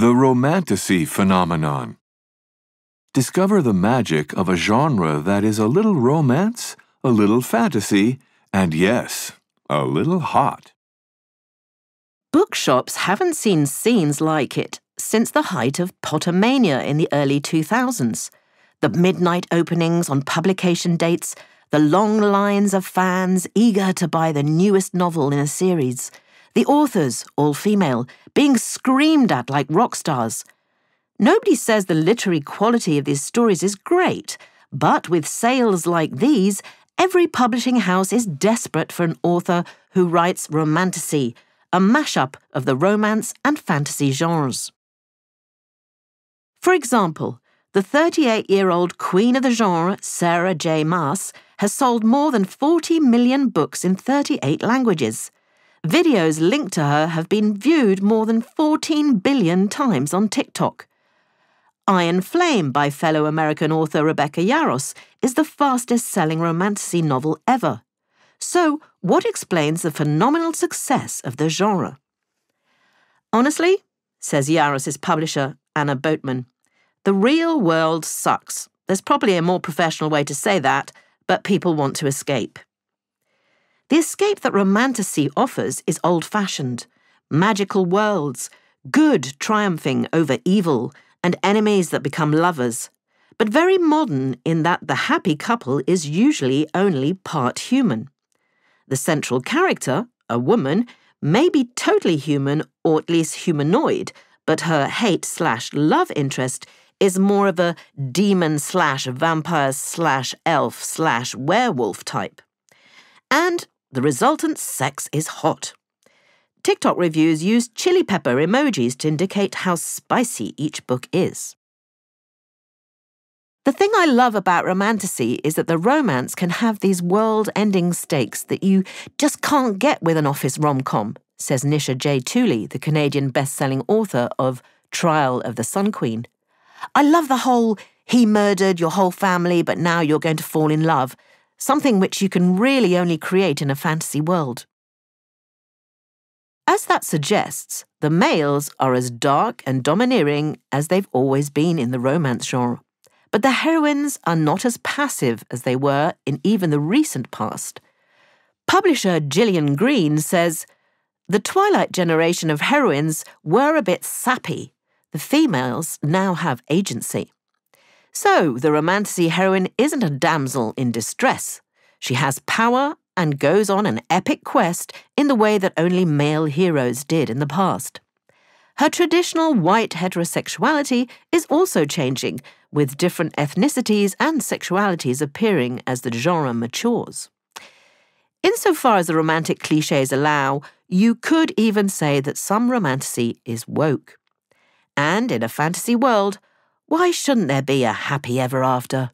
The Romantasy phenomenon. Discover the magic of a genre that is a little romance, a little fantasy, and yes, a little hot. Bookshops haven't seen scenes like it since the height of Pottermania in the early 2000s. The midnight openings on publication dates, the long lines of fans eager to buy the newest novel in a series, the authors, all female, being screamed at like rock stars. Nobody says the literary quality of these stories is great, but with sales like these, every publishing house is desperate for an author who writes romantasy, a mashup of the romance and fantasy genres. For example, the 38-year-old queen of the genre, Sarah J. Maas, has sold more than 40 million books in 38 languages. Videos linked to her have been viewed more than 14 billion times on TikTok. Iron Flame by fellow American author Rebecca Yarros is the fastest-selling romantasy novel ever. So, what explains the phenomenal success of the genre? Honestly, says Yarros' publisher, Anna Boatman, the real world sucks. There's probably a more professional way to say that, but people want to escape. The escape that romantasy offers is old-fashioned. Magical worlds, good triumphing over evil, and enemies that become lovers, but very modern in that the happy couple is usually only part human. The central character, a woman, may be totally human or at least humanoid, but her hate/love interest is more of a demon/vampire/elf/werewolf type. And the resultant sex is hot. TikTok reviews use chili pepper emojis to indicate how spicy each book is. The thing I love about romantasy is that the romance can have these world-ending stakes that you just can't get with an office rom-com, says Nisha J. Tooley, the Canadian best-selling author of Trial of the Sun Queen. I love the whole, he murdered your whole family, but now you're going to fall in love, something which you can really only create in a fantasy world. As that suggests, the males are as dark and domineering as they've always been in the romance genre. But the heroines are not as passive as they were in even the recent past. Publisher Gillian Green says, the Twilight generation of heroines were a bit sappy. The females now have agency. So the romantasy heroine isn't a damsel in distress. She has power and goes on an epic quest in the way that only male heroes did in the past. Her traditional white heterosexuality is also changing, with different ethnicities and sexualities appearing as the genre matures. Insofar as the romantic clichés allow, you could even say that some romantasy is woke. And in a fantasy world, why shouldn't there be a happy ever after?